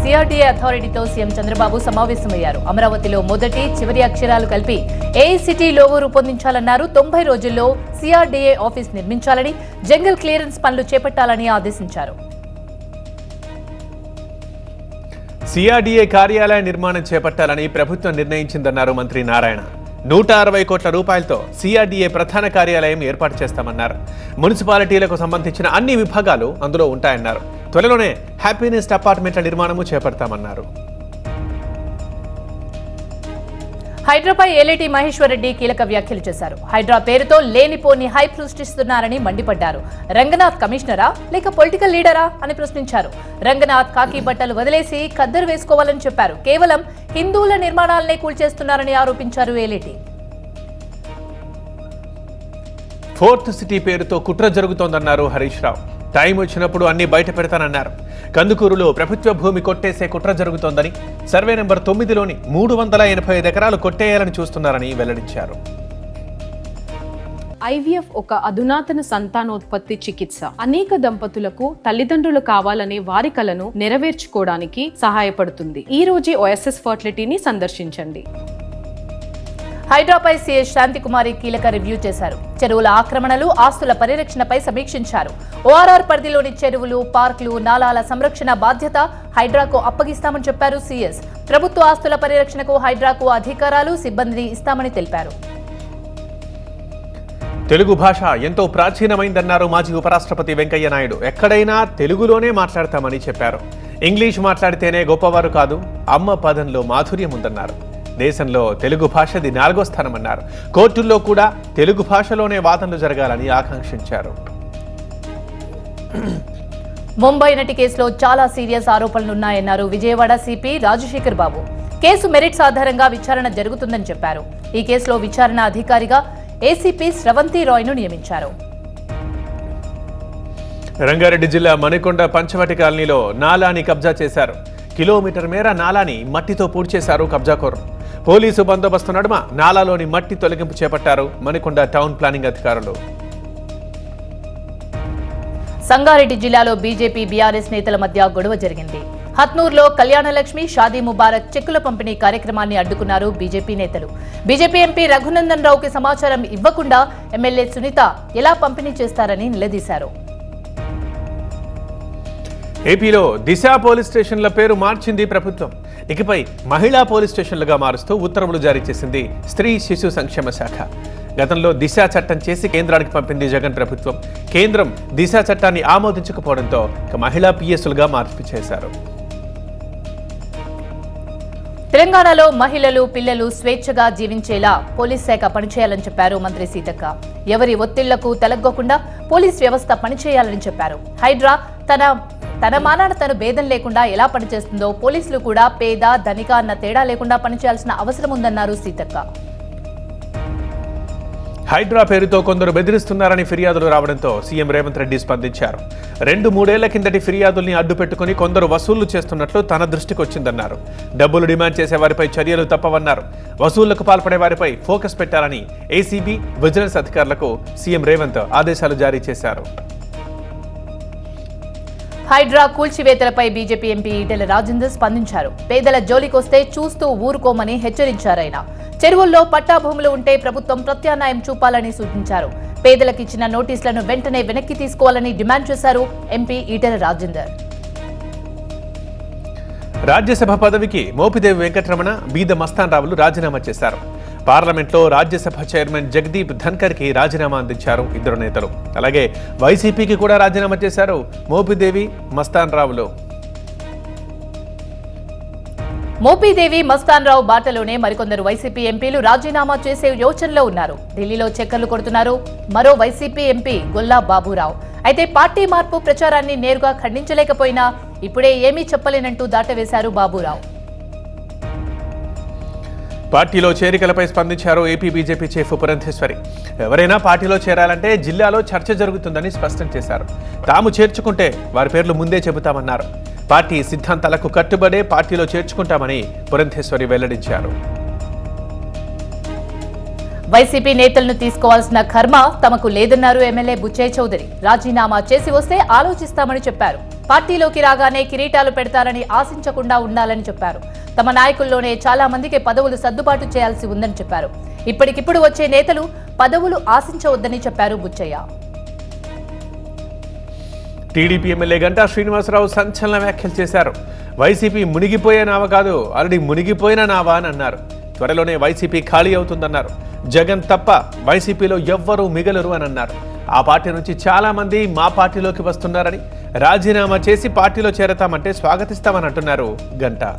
CRDA అథారిటీతో CM Chandrababu సమావేశమయ్యారు. అమరావతిలో మొదటి చివరి అక్షరాలు కలిపి ఏఐసిటీ లోగో రూపొందించాలన్నారు. 90 రోజుల్లో సిఆర్డీఏ ఆఫీస్ నిర్మించాలని, జంగల్ క్లియరెన్స్ పనులు చేపట్టాలని ఆదేశించారు. సిఆర్డీఏ కార్యాలయ నిర్మాణం చేపట్టాలని ప్రభుత్వం నిర్ణయించిందన్నారు మంత్రి నారాయణ. 160 కోట్ల రూపాయలతో సిఆర్డీఏ ప్రధాన కార్యాలయం ఏర్పాటు చేస్తామన్నారు. మున్సిపాలిటీలకు సంబంధించిన అన్ని విభాగాలు అందులో ఉంటాయన్నారు. త్వరలోనే హ్యాపీనెస్ అపార్ట్మెంట్ల నిర్మాణము చేపడతామన్నారు. హైడ్రాపై ఏలేటి మహేశ్వర్ రెడ్డి కీలక వ్యాఖ్యలు చేశారు. హైడ్రా పేరుతో లేనిపోని హైప్ సృష్టిస్తున్నారని మండిపడ్డారు. రంగనాథ్ కమిషనరా లేక పొలిటికల్ లీడరా అని ప్రశ్నించారు. రంగనాథ్ కాకి బట్టలు వదిలేసి ఖద్దరు వేసుకోవాలని చెప్పారు. కేవలం హిందువుల నిర్మాణాలనే కూల్చేస్తున్నారని ఆరోపించారు ఏలేటి. ఫోర్త్ సిటీ పేరుతో కుట్ర జరుగుతోందన్నారు హరీష్ రావు. టైం వచ్చినప్పుడు అన్ని బయట పెడతానన్నారు. కందుకూరులో ప్రభుత్వ భూమి కొట్టేసే కుట్ర జరుగుతోందని, సర్వే నెంబర్ 9లోని 385 ఎకరాలు కొట్టేయాలని చూస్తున్నారని వెల్లడించారు. ఐవీఎఫ్ ఒక అధునాతన సంతానోత్పత్తి చికిత్స. అనేక దంపతులకు తల్లిదండ్రులు కావాలనే వారి కలను నెరవేర్చుకోవడానికి సహాయపడుతుంది. ఈ రోజే ఓఎస్ఎస్ ఫర్టిలిటీని సందర్శించండి. హైడ్రాపై సీఎస్ శాంతికుమారి కీలక రివ్యూ చేశారు. చెరువుల ఆక్రమణలు, ఆస్తుల పరిరక్షణపై సమీక్షించారు. ఓఆర్ఆర్ పరిధిలోని చెరువులు, పార్కులు, నాలాల సంరక్షణ బాధ్యత హైడ్రాకు అప్పగిస్తామని చెప్పారు సీఎస్. ప్రభుత్వ ఆస్తుల పరిరక్షణకు హైడ్రాకు అధికారాలు, సిబ్బందిని ఇస్తామని తెలిపారు. తెలుగు భాష ఎంతో ప్రాచీనమైందన్నారు మాజీ ఉపరాష్ట్రపతి వెంకయ్య నాయుడు. ఎక్కడైనా తెలుగులోనే మాట్లాడతామని చెప్పారు. ఇంగ్లీష్ మాట్లాడితేనే గొప్పవారు కాదు, అమ్మ పదంలో మాధుర్యం ఉందన్నారు. దేశంలో తెలుగు భాషది 4వ స్థానమన్నారు. కోర్టుల్లో కూడా తెలుగు భాషలోనే వాదనలు జరగాలని ఆకాంక్షించారు. ముంబై నటి కేసులో చాలా సీరియస్ ఆరోపణలున్నాయన్నారు విజయవాడ సిపి రాజశేఖర్ బాబు. కేసు మెరిట్స్ ఆధారంగా విచారణ జరుగుతుందని చెప్పారు. ఈ కేసులో విచారణ అధికారిగా ఏసీపీ స్రవంతి రాయ్ను నియమించారు. రంగారెడ్డి జిల్లా మణికొండ పంచవటి కాలనీలో నాలాని కబ్జా చేశారు. కిలోమీటర్ మేర నాలాని మట్టితో పూడ్చేశారు కబ్జాకోరు. పోలీసు బందోబస్తు నడుమ నాలాలోని మట్టి తొలగింపు చేపట్టారు మణికొండ టౌన్ ప్లానింగ్ అధికారులు. సంగారెడ్డి జిల్లాలో బీజేపీ బీఆర్ఎస్ నేతల మధ్య గొడవ జరిగింది. హత్నూర్లో కళ్యాణలక్ష్మి, షాదీ ముబారక్ చెక్కుల పంపిణీ కార్యక్రమాన్ని అడ్డుకున్నారు బీజేపీ నేతలు. బీజేపీ ఎంపీ రఘునందన్ రావుకి సమాచారం ఇవ్వకుండా ఎమ్మెల్యే సునీత ఎలా పంపిణీ చేస్తారని నిలదీశారు. ఏపీలో దిశ పోలీస్ స్టేషన్ల పేరు మార్చింది ప్రభుత్వం. ఇకపై మహిళా పోలీస్ స్టేషన్లుగా మారుస్తూ ఉత్తర్వులు జారీ చేసింది స్త్రీ శిశు సంక్షేమ శాఖ. గతంలో దిశ చట్టం చేసి కేంద్రానికి పంపింది జగన్ ప్రభుత్వం. కేంద్రం దిశ చట్టాన్ని ఆమోదించకపోవడంతో మహిళా పిఎస్లుగా మార్పు చేశారు. తెలంగాణలో మహిళలు, పిల్లలు స్వేచ్ఛగా జీవించేలా పోలీస్ శాఖ పనిచేయాలని చెప్పారు మంత్రి సీతక్క. ఎవరి ఒత్తిళ్లకు తలగ్గకుండా పోలీస్ వ్యవస్థ పనిచేయాలని చెప్పారు. హైడ్రా తన మానాన తను భేదం లేకుండా ఎలా పనిచేస్తుందో పోలీసులు కూడా పేద, ధనిక అన్న తేడా లేకుండా పనిచేయాల్సిన అవసరం ఉందన్నారు సీతక్క. హైడ్రా పేరుతో కొందరు బెదిరిస్తున్నారని ఫిర్యాదులు రావడంతో సీఎం రేవంత్ రెడ్డి స్పందించారు. 2-3 ఏళ్ల కిందటి ఫిర్యాదుల్ని అడ్డుపెట్టుకుని కొందరు వసూళ్లు చేస్తున్నట్లు తన దృష్టికి వచ్చిందన్నారు. డబ్బులు డిమాండ్ చేసే వారిపై చర్యలు తప్పవన్నారు. వసూళ్లకు పాల్పడే వారిపై ఫోకస్ పెట్టాలని ఏసీబీ, విజిలెన్స్ అధికారులకు సీఎం రేవంత్ ఆదేశాలు జారీ చేశారు. హైడ్రా కూల్చివేతలపై బీజేపీ ఎంపీ ఈటెల రాజేందర్ స్పందించారు. పేదల జోలికొస్తే చూస్తూ ఊరుకోమని హెచ్చరించారాయన. చెరువుల్లో పట్టా భూములు ఉంటే ప్రభుత్వం ప్రత్యామ్నాయం చూపాలని సూచించారు. పేదలకు ఇచ్చిన నోటీసులను వెంటనే వెనక్కి తీసుకోవాలని డిమాండ్ చేశారు ఎంపీ ఈటెల రాజేందర్. రాజ్యసభ పదవికి మోపిదేవి వెంకటరమణ, బీద మస్తాన్ రావులు రాజీనామా చేశారు. పార్లమెంట్లో రాజ్యసభ చైర్మన్ జగదీప్ ధన్కర్కి రాజీనామా అందించారు ఇద్దరు నేతలు. అలాగే వైసీపీకి కూడా రాజీనామా చేశారు మోపిదేవి, మస్తాన్ రావులు. మోపిదేవి, మస్తాన్ రావు బాటలోనే మరికొందరు వైసీపీ ఎంపీలు రాజీనామా చేసే యోచనలో ఉన్నారు. ఢిల్లీలో చక్కర్లు కొడుతున్నారు మరో వైసీపీ ఎంపీ గొల్లా బాబురావు. అయితే పార్టీ మార్పు ప్రచారాన్ని నేరుగా ఖండించలేకపోయినా ఇప్పుడే ఏమీ చెప్పలేనంటూ దాటవేశారు బాబురావు. పార్టీలో చేరికలపై స్పందించారు ఏపీ బీజేపీ చీఫ్ పురంధేశ్వరి. ఎవరైనా పార్టీలో చేరాలంటే జిల్లాలో చర్చ జరుగుతుందని స్పష్టం చేశారు. తాము చేర్చుకుంటే వారి పేర్లు ముందే చెబుతామన్నారు. పార్టీ సిద్ధాంతాలకు కట్టుబడే పార్టీలో చేర్చుకుంటామని పురంధేశ్వరి వెల్లడించారు. వైసీపీ నేతలను తీసుకోవాల్సిన కర్మ తమకు లేదన్నారు ఎమ్మెల్యే బుచ్చయ్య చౌదరి. రాజీనామా చేసి వస్తే ఆలోచిస్తామని చెప్పారు. పార్టీలోకి రాగానే కిరీటాలు పెడతారని ఆశించకుండా ఉండాలని చెప్పారు. తమ నాయకుల్లోనే చాలా మందికి పదవులు సర్దుబాటు చేయాల్సి ఉందని చెప్పారు. ఇప్పటికిప్పుడు వచ్చే నేతలు పదవులు ఆశించవద్దని చెప్పారు బుచ్చయ్య. టీడీపీ ఎమ్మెల్యే గంటా శ్రీనివాసరావు సంచలన వ్యాఖ్యలు చేశారు. వైసీపీ మునిగిపోయే నావ కాదు, ఆల్రెడీ మునిగిపోయిన నావా అని అన్నారు. త్వరలోనే వైసీపీ ఖాళీ అవుతుందన్నారు. జగన్ తప్ప వైసీపీలో ఎవ్వరూ మిగలరు అని అన్నారు. ఆ పార్టీ నుంచి చాలా మంది మా పార్టీలోకి వస్తున్నారని, రాజీనామా చేసి పార్టీలో చేరతామంటే స్వాగతిస్తామని అంటున్నారు గంటా.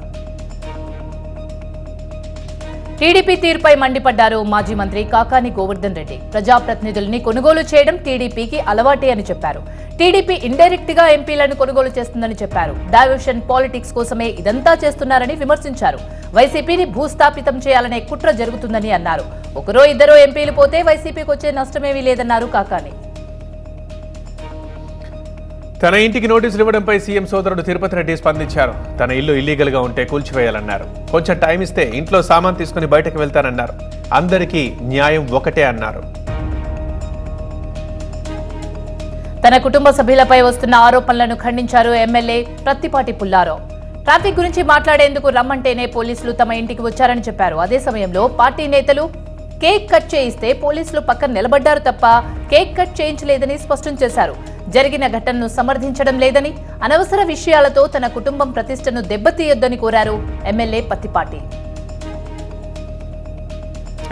టీడీపీ తీరుపై మండిపడ్డారు మాజీ మంత్రి కాకాని గోవర్ధన్ రెడ్డి. ప్రజాప్రతినిధుల్ని కొనుగోలు చేయడం టీడీపీకి అలవాటే అని చెప్పారు. టీడీపీ ఇండైరెక్ట్ గా ఎంపీలను కొనుగోలు చేస్తుందని చెప్పారు. డైవర్షన్ పాలిటిక్స్ కోసమే ఇదంతా చేస్తున్నారని విమర్శించారు. వైసీపీని భూస్థాపితం చేయాలనే కుట్ర జరుగుతుందని అన్నారు. ఒకరో ఇద్దరో ఎంపీలు పోతే వైసీపీకి వచ్చే నష్టమేమీ లేదన్నారు కాకాని. తన ఇంటికి నోటీసులు ఇవ్వడంపై సీఎం సోదరుడు తిరుపతి రెడ్డి స్పందించారు. తన ఇల్లు ఇల్లీగల్ గా ఉంటే కూల్చివేయాలన్నారు. కొంచెం టైం ఇస్తే ఇంట్లో సామాన్ తీసుకుని బయటకు వెళ్తానన్నారు. అందరికీ న్యాయం ఒకటే అన్నారు. తన కుటుంబ సభ్యులపై వస్తున్న ఆరోపణలను ఖండించారు ఎమ్మెల్యే ప్రత్తిపాటి పుల్లారావు. ట్రాఫిక్ గురించి మాట్లాడేందుకు రమ్మంటేనే పోలీసులు తమ ఇంటికి వచ్చారని చెప్పారు. అదే సమయంలో పార్టీ నేతలు కేక్ కట్ చేయిస్తే పోలీసులు పక్కన నిలబడ్డారు తప్ప కేక్ కట్ చేయించలేదని స్పష్టం చేశారు. జరిగిన ఘటనను సమర్థించడం లేదని, అనవసర విషయాలతో తన కుటుంబం ప్రతిష్టను దెబ్బతీయొద్దని కోరారు ఎమ్మెల్యే పత్తిపాటి.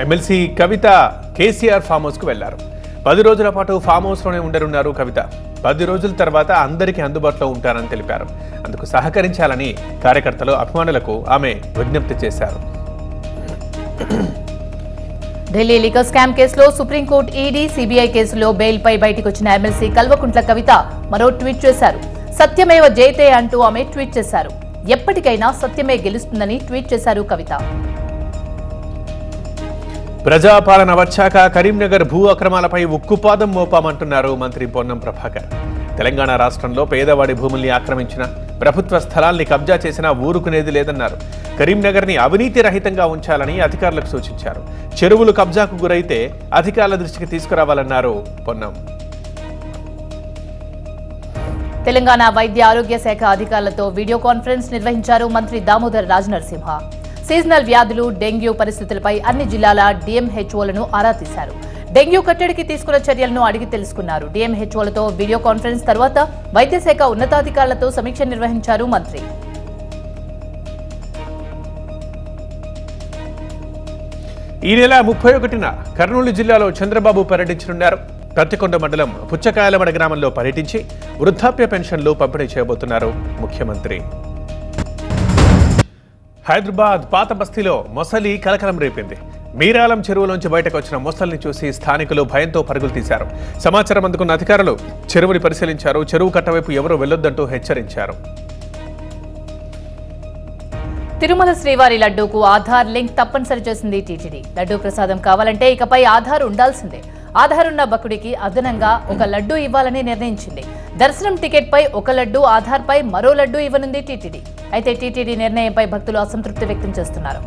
ఎమ్మెల్సీ కవిత కేసీఆర్ ఫామ్ హౌస్ కు వెళ్లారు. 10 రోజుల పాటు ఫామ్ హౌస్ లోనే ఉండనున్నారు కవిత. 10 రోజుల తర్వాత అందరికీ అందుబాటులో ఉంటారని తెలిపారు. అందుకు సహకరించాలని కార్యకర్తలు, అభిమానులకు ఆమె విజ్ఞప్తి చేశారు. ఢిల్లీ లిక్కర్ స్కామ్ కేసులో సుప్రీంకోర్టు ఈడీ, సీబీఐ కేసులో బెయిల్పై బయటకొచ్చిన ఎమ్మెల్సీ కల్వకుంట్ల కవిత మరో ట్వీట్ చేశారు. సత్యమేవ జయతే అంటూ ఆమె ట్వీట్ చేశారు. ఎప్పటికైనా సత్యమే గెలుస్తుందని ట్వీట్ చేశారు కవిత. ప్రజాపాలన వచ్చాక కరీంనగర్ భూ అక్రమాలపై ఉక్కుపాదం మోపామంటున్నారు మంత్రి పొన్నం ప్రభాకర్. తెలంగాణ రాష్ట్రంలో పేదవాడి భూముల్ని ఆక్రమించిన, ప్రభుత్వ స్థలాల్ని కబ్జా చేసినా ఊరుకునేది లేదన్నారు. కరీంనగర్ని అవినీతి రహితంగా ఉంచాలని అధికారులకు సూచించారు. చెరువులు కబ్జాకు గురైతే అధికారుల దృష్టికి తీసుకురావాలన్నారు పొన్నం. తెలంగాణ వైద్య ఆరోగ్య శాఖ అధికారులతో వీడియో కాన్ఫరెన్స్ నిర్వహించారు మంత్రి దామోదర్ రాజనరసింహ. సీజనల్ వ్యాధులు, డెంగ్యూ పరిస్థితులపై అన్ని జిల్లాల డిఎంహెచ్ఓలను ఆరా తీశారు. డెంగ్యూ కట్టడికి తీసుకున్న చర్యలను అడిగి తెలుసుకున్నారు. డిఎంహెచ్ఓలతో వీడియో కాన్ఫరెన్స్ తర్వాత వైద్య శాఖ ఉన్నతాధికారులతో సమీక్ష నిర్వహించారు మంత్రి. ఈ నెల 31న కర్నూలు జిల్లాలో చంద్రబాబు పర్యటించనున్నారు. ప్రత్తికొండ మండలం పుచ్చకాయలమడ గ్రామంలో పర్యటించి వృద్ధాప్య పెన్షన్లు పంపిణీ చేయబోతున్నారు ముఖ్యమంత్రి. హైదరాబాద్ పాత బస్తీలో మొసలి కలకలం రేపింది. మీరాలం చెరువులోంచి బయటకు వచ్చిన మొసలిని చూసి స్థానికులు భయంతో పరుగులు తీశారు. సమాచారం అందుకున్న అధికారులు చెరువుని పరిశీలించారు. చెరువు కట్టవైపు ఎవరూ వెళ్లొద్దంటూ హెచ్చరించారు. తిరుమల శ్రీవారి లడ్డూకు ఆధార్ లింక్ తప్పనిసరి చేసింది టీటీడీ. లడ్డూ ప్రసాదం కావాలంటే ఇకపై ఆధార్ ఉండాల్సిందే. ఆధార్ ఉన్న భక్తుడికి అదనంగా ఒక లడ్డూ ఇవ్వాలని నిర్ణయించింది. దర్శనం టికెట్ పై ఒక లడ్డూ, ఆధార్ పై మరో లడ్డూ ఇవ్వనుంది టీటీడీ. అయితే టీటీడీ నిర్ణయంపై భక్తులు అసంతృప్తి వ్యక్తం చేస్తున్నారు.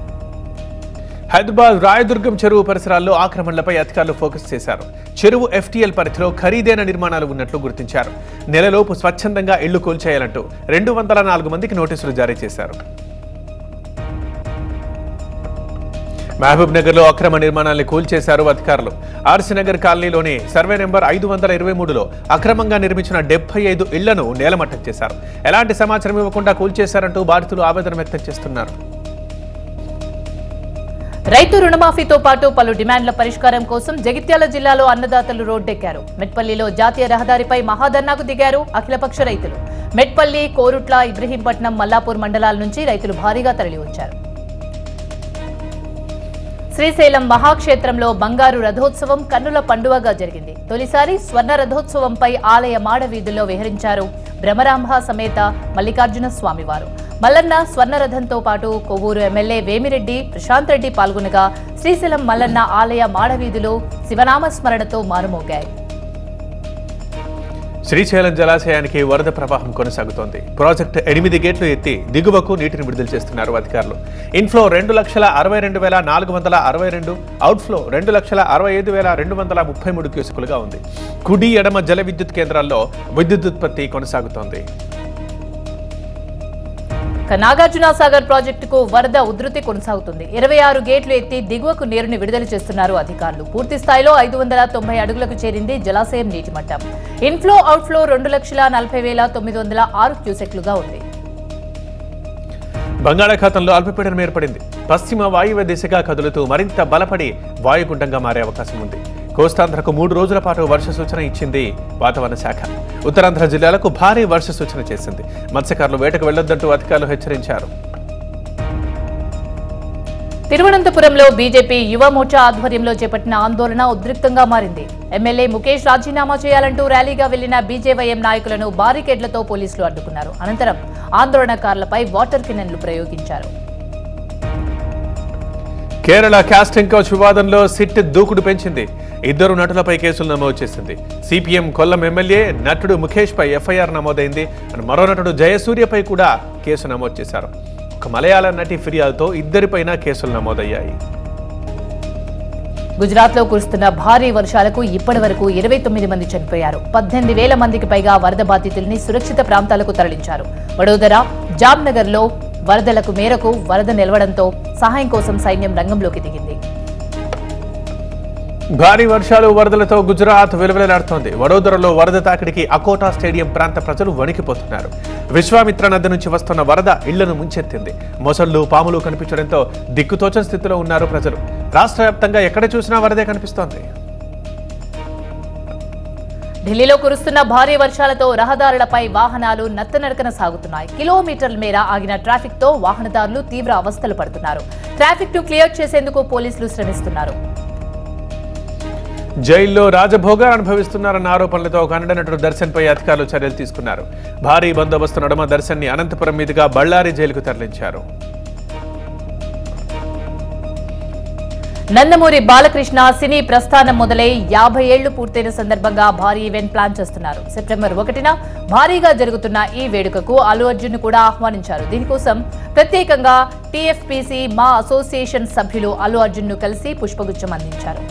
హైదరాబాద్ రాయదుర్గం చెరువు పరిసరాల్లో ఆక్రమణలపై అధికారులు ఫోకస్ చేశారు. చెరువు ఎఫ్టీఎల్ పరిధిలో ఖరీదైన నిర్మాణాలు ఉన్నట్లు గుర్తించారు. నెలలోపు స్వచ్ఛందంగా ఇళ్లు కూల్చేయాలంటూ 204 మందికి నోటీసులు జారీ చేశారు. మహబూబ్ నగర్ లో అక్రమ నిర్మాణాన్ని కూల్చేశారు అధికారులు. ఆర్సీ నగర్ కాలనీలోని సర్వే నెంబర్ 523లో అక్రమంగా నిర్మించిన 75 ఇళ్లను నేలమట్టం చేశారు. ఎలాంటి సమాచారం ఇవ్వకుండా కూల్చేశారంటూ బాధితులు ఆవేదన వ్యక్తం చేస్తున్నారు. రైతు రుణమాఫీతో పాటు పలు డిమాండ్ల పరిష్కారం కోసం జగిత్యాల జిల్లాలో అన్నదాతలు రోడ్డెక్కారు. మెట్పల్లిలో జాతీయ రహదారిపై మహాధర్నాకు దిగారు అఖిలపక్ష రైతులు. మెట్పల్లి, కోరుట్ల, ఇబ్రహీంపట్నం, మల్లాపూర్ మండలాల నుంచి రైతులు భారీగా తరలివచ్చారు. శ్రీశైలం మహాక్షేత్రంలో బంగారు రథోత్సవం కన్నుల పండువగా జరిగింది. తొలిసారి స్వర్ణ రథోత్సవంపై ఆలయ మాడ వీధుల్లో విహరించారు భ్రమరాంభ సమేత మల్లికార్జున స్వామివారు. మల్లన్న స్వర్ణ రథంతో పాటు కొవ్వూరు ఎమ్మెల్యే వేమిరెడ్డి ప్రశాంత్ రెడ్డి పాల్గొనగా శ్రీశైలం మల్లన్న ఆలయ మాడ వీధులు శివనామస్మరణతో మారుమోగాయి. శ్రీశైలం జలాశయానికి వరద ప్రవాహం కొనసాగుతోంది. ప్రాజెక్టు 8 గేట్లు ఎత్తి దిగువకు నీటిని విడుదల చేస్తున్నారు అధికారులు. ఇన్ఫ్లో 2,62,462, అవుట్ఫ్లో 2,65,233 క్యూసెక్కులుగా ఉంది. కుడి, ఎడమ జల విద్యుత్ కేంద్రాల్లో విద్యుత్ ఉత్పత్తి కొనసాగుతోంది. నాగార్జున సాగర్ ప్రాజెక్టుకు వరద ఉధృతి కొనసాగుతుంది. 26 గేట్లు ఎత్తి దిగువకు నీరుని విడుదల చేస్తున్నారు అధికారులు. పూర్తి స్థాయిలో 590 అడుగులకు చేరింది జలాశయం నీటి మట్టం. ఇన్ఫ్లో అవుట్ఫ్లో 2,40,906 క్యూసెక్లుగా ఉంది. బంగాళాఖాతంలో అల్పపీడనం ఏర్పడింది. పశ్చిమ వాయువ్య దిశగా కదులుతూ మరింత బలపడి వాయుగుండంగా మారే అవకాశం ఉంది. కోస్తాంధ్రకు 3 రోజుల పాటు వర్ష సూచన ఇచ్చింది వాతావరణ శాఖ. ఉత్తరాంధ్ర జిల్లాలకు భారీ వర్ష సూచన చేసింది. మత్స్యకారులు వేటకు వెళ్లొద్దంటూ అధికారులు హెచ్చరించారు. తిరువనంతపురంలో బీజేపీ యువ మోర్చా ఆధ్వర్యంలో చేపట్టిన ఆందోళన ఉద్రిక్తంగా మారింది. ఎమ్మెల్యే ముఖేష్ రాజీనామా చేయాలంటూ ర్యాలీగా వెళ్లిన బీజేవైఎం నాయకులను బారికేడ్లతో పోలీసులు అడ్డుకున్నారు. అనంతరం ఆందోళనకారులపై వాటర్ కెనన్లు ప్రయోగించారు. కేరళ కాస్టింగ్ కౌచ్ వివాదంలో సిట్ దూకుడు పెంచింది. 2 నటులపై కేసులు నమోదు చేసింది. సిపిఎం కొల్లం ఎమ్మెల్యే నటుడు ముఖేష్ పై ఎఫ్ఐఆర్ నమోదైంది. మరో నటుడు జయసూర్యపై కూడా కేసు నమోదు చేశారు. ఒక మలయాళ నటి ఫిర్యాదుతో ఇద్దరిపైన కేసులు నమోదయ్యాయి. గుజరాత్ లో కురుస్తున్న భారీ వర్షాలకు ఇప్పటి వరకు 29 మంది చనిపోయారు. 18,000 మందికి పైగా వరద బాధితుల్ని సురక్షిత ప్రాంతాలకు తరలించారు. వడోదర, జామ్నగర్ లో వరదలకు మేరకు వరద నిలవడంతో సహాయం కోసం సైన్యం రంగంలోకి దిగింది. భారీ వర్షాలు వరదలతో గుజరాత్ విలవిలలాడుతోంది. వడోదరలో వరద తాకిడికి అకోటా స్టేడియం ప్రాంత ప్రజలు వణికిపోతున్నారు. విశ్వామిత్ర నది నుంచి వస్తున్న వరద ఇళ్లను ముంచెత్తింది. మొసళ్లు, పాములు కనిపించడంతో దిక్కుతోచని స్థితిలో ఉన్నారు ప్రజలు. రాష్ట్ర వ్యాప్తంగా ఎక్కడ చూసినా వరదే కనిపిస్తోంది. ఢిల్లీలో కురుస్తున్న భారీ వర్షాలతో రహదారులపై వాహనాలు నత్తనడకన సాగుతున్నాయి. కిలోమీటర్ల మేర ఆగిన ట్రాఫిక్ తో వాహనదారులు తీవ్ర అవస్థలు పడుతున్నారు. ట్రాఫిక్ ను క్లియర్ చేసేందుకు పోలీసులు శ్రమిస్తున్నారు. జైల్లో రాజభోగాలు అనుభవిస్తున్నారన్న ఆరోపణలతో కన్నడ నటుడు దర్శన్ పై అధికారులు చర్యలు తీసుకున్నారు. భారీ బందోబస్తు నడుమ దర్శన్ ని అనంతపురం మీదుగా బళ్ళారి జైలుకు తరలించారు. నందమూరి బాలకృష్ణ సినీ ప్రస్థానం మొదలై 50 ఏళ్లు పూర్తయిన సందర్భంగా భారీ ఈవెంట్ ప్లాన్ చేస్తున్నారు. సెప్టెంబర్ 1న భారీగా జరుగుతున్న ఈ వేడుకకు అల్లు అర్జున్ కూడా ఆహ్వానించారు. దీనికోసం ప్రత్యేకంగా టీఎఫ్పీసీ మా అసోసియేషన్ సభ్యులు అల్లు అర్జున్ ను కలిసి పుష్పగుచ్చం అందించారు.